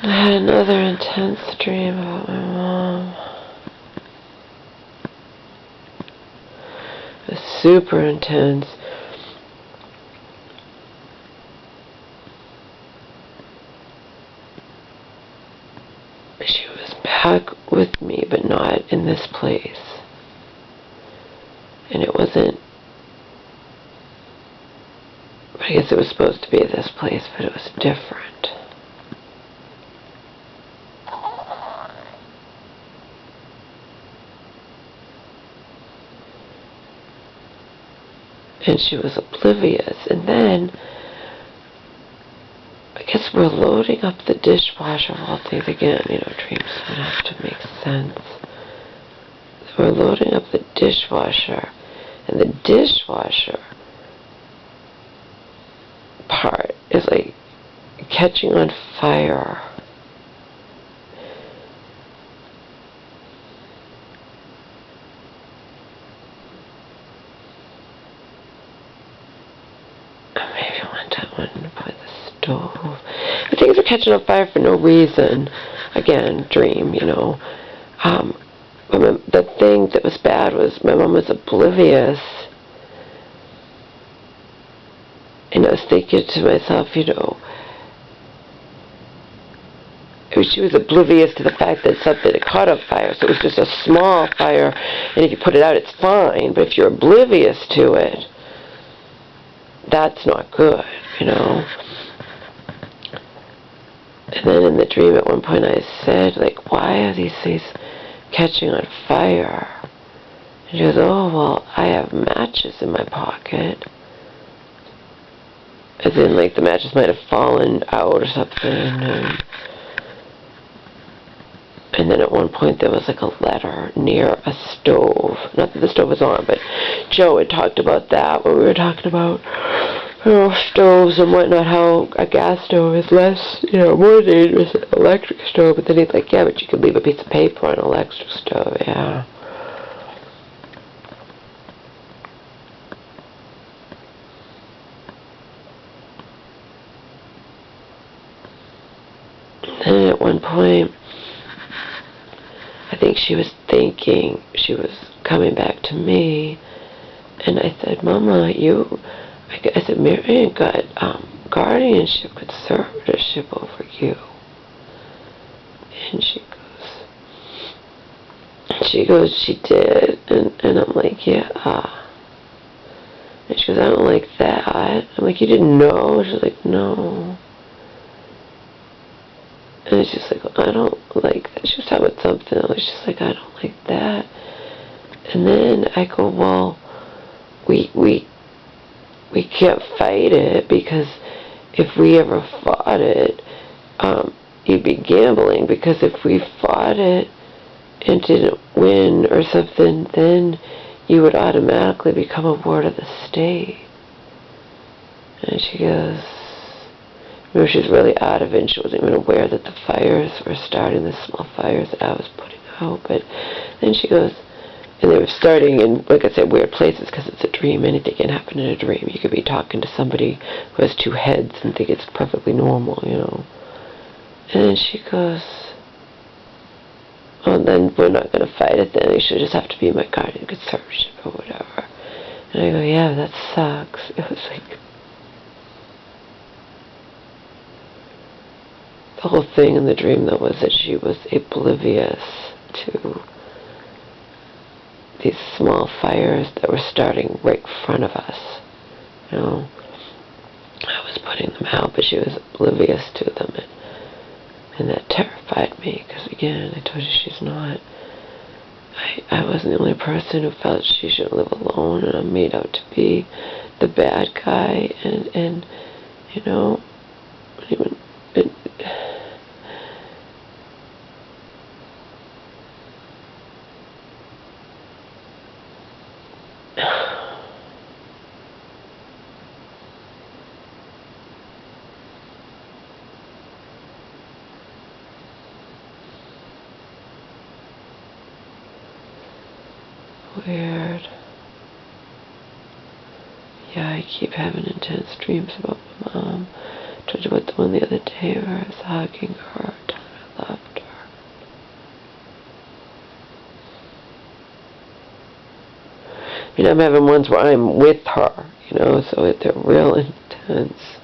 I had another intense dream about my mom. It was super intense. She was back with me, but not in this place. And it wasn't, I guess it was supposed to be this place, but it was different. And she was oblivious. And then, I guess we're loading up the dishwasher of all things again. You know, dreams don't have to make sense. So we're loading up the dishwasher. And the dishwasher part is like catching on fire. Maybe one time I wanted to put the stove. But things are catching on fire for no reason. Again, dream, you know. The thing that was bad was my mom was oblivious. And I was thinking to myself, you know, she was oblivious to the fact that something had caught on fire, so it was just a small fire, and if you put it out, it's fine. But if you're oblivious to it, that's not good, you know. And then in the dream at one point I said, like, why are these things catching on fire? And she goes, oh, well, I have matches in my pocket. As in, like, the matches might have fallen out or something. And then at one point there was like a letter near a stove. Not that the stove was on, but Joe had talked about that when we were talking about, you know, stoves and whatnot, how a gas stove is less, you know, more dangerous than an electric stove. But then he's like, yeah, but you could leave a piece of paper on an electric stove, yeah. And at one point, I think she was thinking she was coming back to me, and I said, Mama, I said, Marion got guardianship, conservatorship over you. And she goes, she did, and I'm like, yeah. And she goes, I don't like that. I'm like, you didn't know? She's like, no. And she's like, I don't like that. She was talking about something else. She's like, I don't like that. And then I go, well, we can't fight it, because if we ever fought it, you'd be gambling, because if we fought it and didn't win or something, then you would automatically become a ward of the state. And she goes, remember, she was really out of it, and she wasn't even aware that the fires were starting, the small fires that I was putting out. But then she goes, and they were starting in, like I said, weird places, because it's a dream. Anything can happen in a dream. You could be talking to somebody who has two heads and think it's perfectly normal, you know. And then she goes, well, then we're not going to fight it then. You should just have to be my guardian conservatorship or whatever. And I go, yeah, that sucks. It was like, the whole thing in the dream, though, was that she was oblivious to these small fires that were starting right in front of us. You know, I was putting them out, but she was oblivious to them, and that terrified me, because again, I told you she's not. I wasn't the only person who felt she shouldn't live alone, and I'm made out to be the bad guy, and you know, even. Weird. Yeah, I keep having intense dreams about my mom. I told you about the one the other day where I was hugging her, telling her I loved her. I mean, I'm having ones where I'm with her, you know, so they're real intense.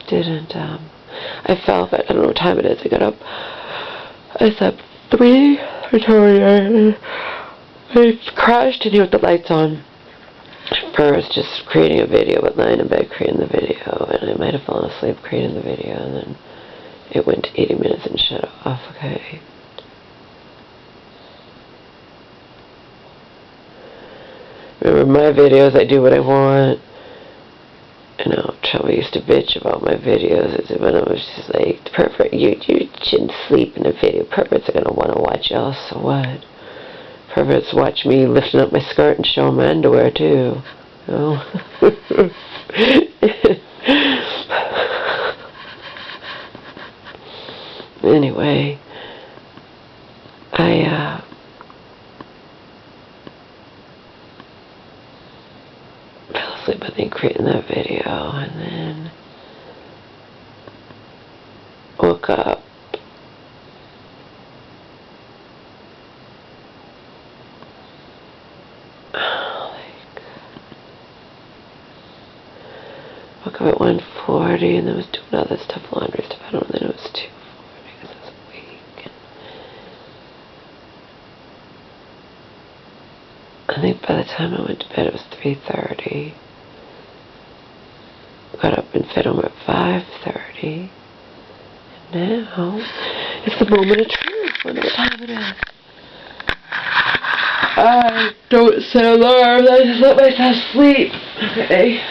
Didn't, I fell, but I don't know what time it is. I got up, I slept 3, I crashed in here with the lights on. First, just creating a video, but lying in bed creating the video, and I might have fallen asleep creating the video, and then it went to 80 minutes and shut off, okay. Remember, my videos, I do what I want. You know, Trevor used to bitch about my videos when I was just like, pervert, you shouldn't sleep in a video. Perverts are going to want to watch y'all, so what? Perverts watch me lifting up my skirt and showing my underwear, too. You know? Anyway, I fell asleep, I think, creating that video, and then woke up. Woke up at 1:40 and then was doing other stuff, laundry stuff. I don't know, then it was 2:40 because I was awake. And I think by the time I went to bed it was 3:30. Got up and fed home at 5:30. And now it's the moment of truth. I wonder what time it is. I don't set alarms, I just let myself sleep. Okay.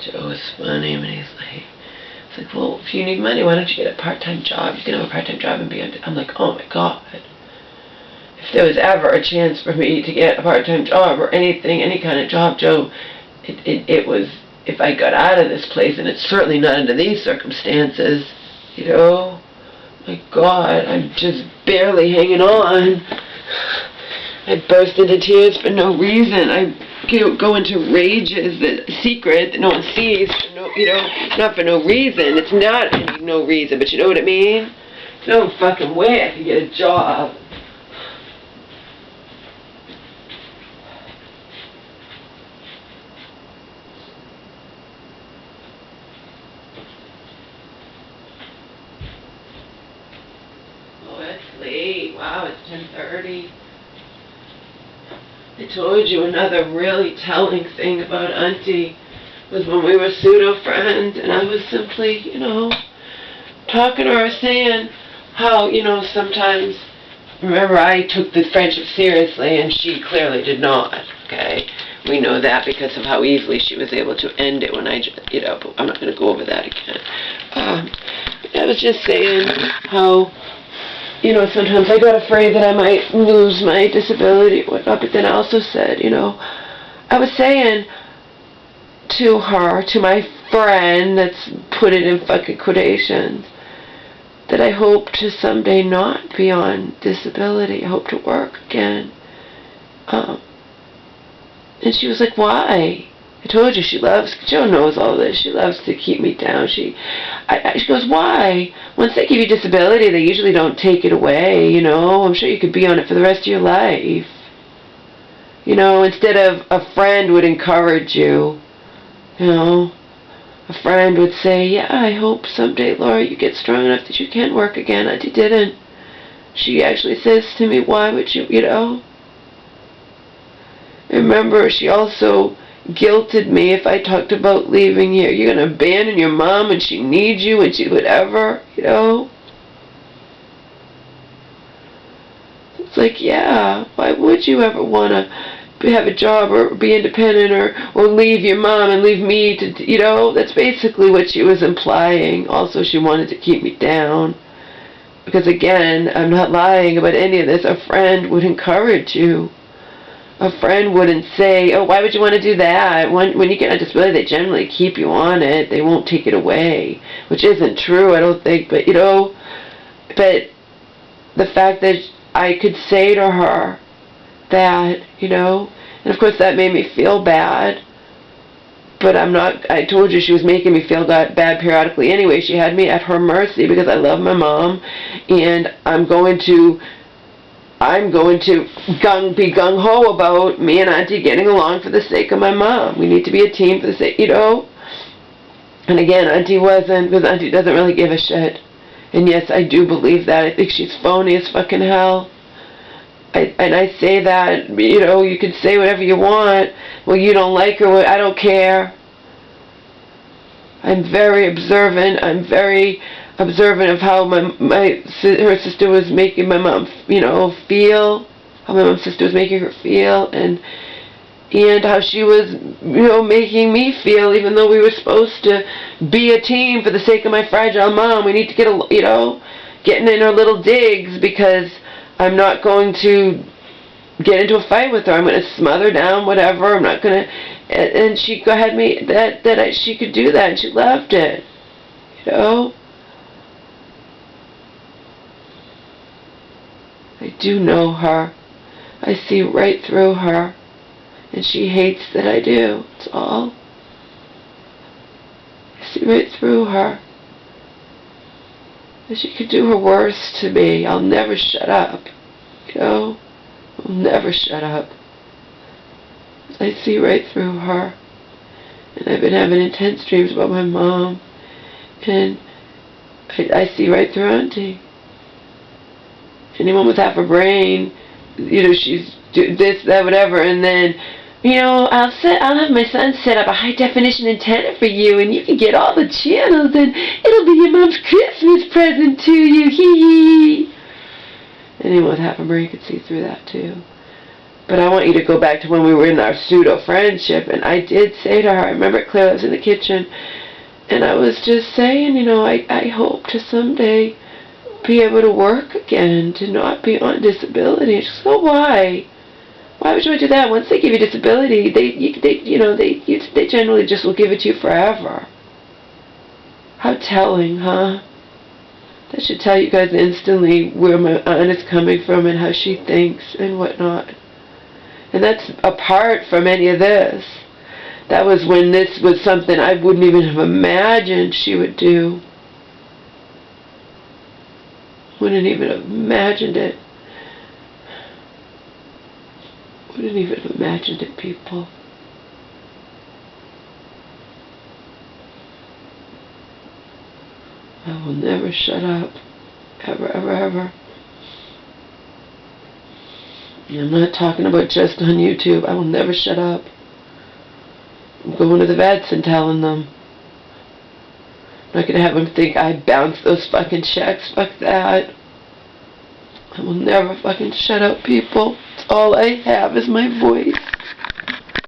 Joe was funny when he's like, it's like, well, if you need money, why don't you get a part-time job? You can have a part-time job and be on. I'm like, oh my God. If there was ever a chance for me to get a part-time job or anything, any kind of job, Joe, it was if I got out of this place, and it's certainly not under these circumstances, you know. My God, I'm just barely hanging on. I burst into tears for no reason. I go into rages, the secret that no one sees, for no, you know, not for no reason. It's not no reason, but you know what I mean? No fucking way I can get a job. Oh, it's late. Wow, it's 10:30. I told you another really telling thing about Auntie was when we were pseudo-friends, and I was simply, you know, talking to her, saying how, you know, sometimes, remember, I took the friendship seriously, and she clearly did not, okay? We know that because of how easily she was able to end it when I, you know, but I'm not going to go over that again. I was just saying how, you know, sometimes I got afraid that I might lose my disability or whatnot, but then I also said, you know, I was saying to her, to my friend, that's put it in fucking quotations, that I hope to someday not be on disability. I hope to work again. And she was like, why? I told you Joe knows all this. She loves to keep me down. She goes, why? Once they give you disability, they usually don't take it away, you know. I'm sure you could be on it for the rest of your life. You know, instead of a friend would encourage you, you know. A friend would say, yeah, I hope someday, Laura, you get strong enough that you can work again. Auntie didn't. She actually says to me, why would you, you know. Remember, she also guilted me if I talked about leaving here. You're going to abandon your mom when she needs you, when she whatever, you know? It's like, yeah, why would you ever want to have a job or be independent or leave your mom and leave me to, you know? That's basically what she was implying. Also, she wanted to keep me down. Because again, I'm not lying about any of this. A friend would encourage you. A friend wouldn't say, oh, why would you want to do that? When you get a disability, they generally keep you on it. They won't take it away. Which isn't true, I don't think. But, you know, but the fact that I could say to her that, you know, and of course that made me feel bad. But I told you she was making me feel bad periodically anyway. She had me at her mercy because I love my mom. And I'm going to be gung-ho about me and Auntie getting along for the sake of my mom. We need to be a team for the sake, you know. And again, Auntie wasn't, because Auntie doesn't really give a shit. And yes, I do believe that. I think she's phony as fucking hell. And I say that, you know, you can say whatever you want. Well, you don't like her, well, I don't care. I'm very observant. I'm very observant of how her sister was making my mom, you know, feel. How my mom's sister was making her feel. And how she was, you know, making me feel, even though we were supposed to be a team for the sake of my fragile mom. We need to get, you know, getting in her little digs because I'm not going to get into a fight with her. I'm going to smother down, whatever. I'm not going to... And she had me that she could do that, and she loved it. You know? I do know her. I see right through her. And she hates that I do. That's all. I see right through her. And she could do her worst to me. I'll never shut up. You know? I'll never shut up. I see right through her. And I've been having intense dreams about my mom. And I see right through Auntie. Anyone with half a brain, you know, she's this, that, whatever, and then, you know, I'll have my son set up a high definition antenna for you, and you can get all the channels, and it'll be your mom's Christmas present to you, hee hee. Anyone with half a brain could see through that too. But I want you to go back to when we were in our pseudo-friendship, and I did say to her, I remember it clearly, I was in the kitchen, and I was just saying, you know, I hope to someday be able to work again, to not be on disability. She said, oh, why? Why would you want to do that? Once they give you disability, they generally just will give it to you forever. How telling, huh? That should tell you guys instantly where my aunt is coming from and how she thinks and whatnot. And that's apart from any of this. That was when this was something I wouldn't even have imagined she would do. Wouldn't even have imagined it. Wouldn't even have imagined it, people. I will never shut up. Ever, ever, ever. I'm not talking about just on YouTube. I will never shut up. I'm going to the vets and telling them. I'm not going to have them think I bounced those fucking checks. Fuck that. I will never fucking shut up, people. All I have is my voice.